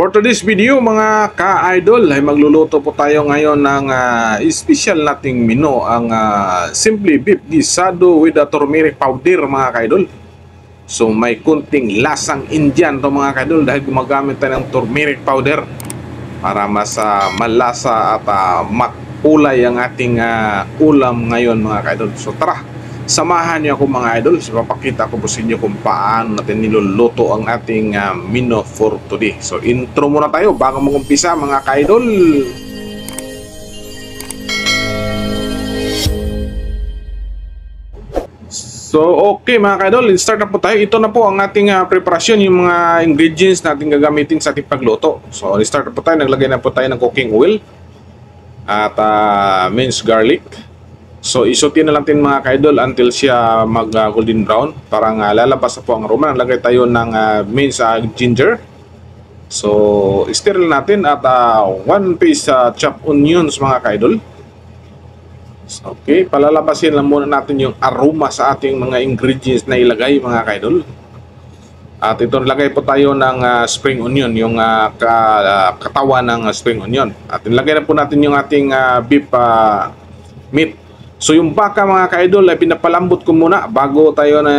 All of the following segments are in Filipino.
For today's video mga ka-idol ay magluluto po tayo ngayon ng special nating menu, ang simply beef gisado with a turmeric powder mga ka-idol. So may kunting lasang Indian to mga ka-idol dahil gumagamit tayo ng turmeric powder para mas malasa at makulay ang ating ulam ngayon mga ka-idol. So tara, samahan niyo ako mga idol. So papakita ko po sa inyo kung paano natin niluluto ang ating menu for today. So intro muna tayo bago mag-umpisa mga ka-idol. So okay mga ka-idol, start na po tayo. Ito na po ang ating preparasyon, yung mga ingredients natin gagamitin sa ating pagluto. So start na po tayo, naglagay na po tayo ng cooking oil at minced garlic. So isutin na lang natin mga ka-idol until siya mag golden brown. Parang lalabas na po ang aroma. Naglagay tayo ng minced ginger. So stir natin at 1 piece chopped onions mga ka-idol. Okay, palalabasin lang muna natin yung aroma sa ating mga ingredients na ilagay mga ka-idol. At ito nilagay po tayo ng spring onion, yung katawan ng spring onion. At nilagay na po natin yung ating beef meat. So yung baka mga ka-idol ay pinapalambot ko muna bago tayo na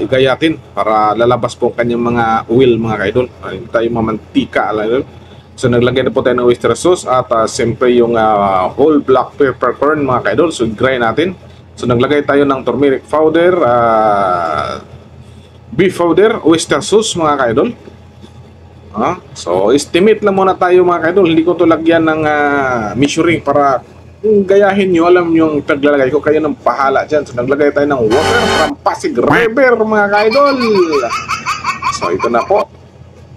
igayatin para lalabas po kanyang mga oil mga ka-idol. Hindi tayo mamantika. So naglagay na po tayo ng oyster sauce at siyempre yung whole black peppercorn mga ka-idol. So grind natin. So naglagay tayo ng turmeric powder, beef powder, oyster sauce mga ka-idol. So estimate lang muna tayo mga ka-idol. Hindi ko to lagyan ng measuring para kung gayahin nyo, alam nyo yung paglalagay ko, kayo ng pahala dyan. So naglagay tayo ng water from Pasig River mga ka-idol. So ito na po.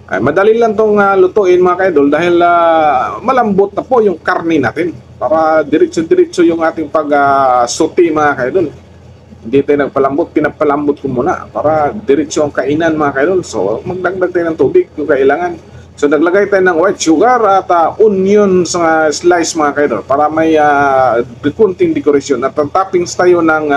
Ay, madali lang itong lutuin mga ka-idol dahil malambot na po yung karne natin. Para diretso-diretso yung ating pag-sauté mga ka-idol. Hindi tayo nagpalambot, pinapalambot ko muna para diretso ang kainan mga ka-idol. So magdagdag tayo ng tubig kung kailangan. So naglagay tayo ng white sugar at onion sa slice mga ka-idol para may kunting decoration. At toppings tayo ng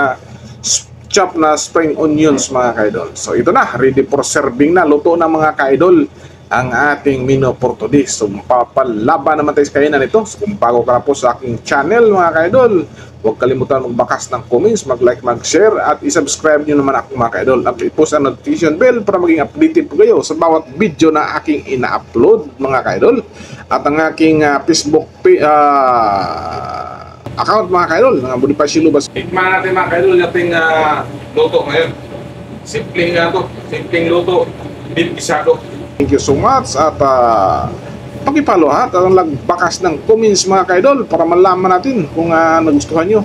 chopped na spring onions mga ka-idol. So ito na, ready for serving na. Luto na mga ka-idol ang ating menu for today. So papalaban naman tayo sa kainan ito. So kung bago ka na po sa aking channel mga ka-idol, huwag kalimutan magbakas ng comments, mag-like, mag-share at isubscribe nyo naman ako mga ka-idol. At i-post ang notification bell para maging updated po kayo sa bawat video na aking ina-upload mga ka-idol. At ang aking Facebook account mga ka-idol, ng Bonifacio Lubas. Tikman natin mga ka-idol yung ating luto ngayon. Simpleng simpleng luto, beef gisado. Thank you so much at pakipalo at ang lagbakas ng comments mga ka-idol para malaman natin kung nagustuhan nyo.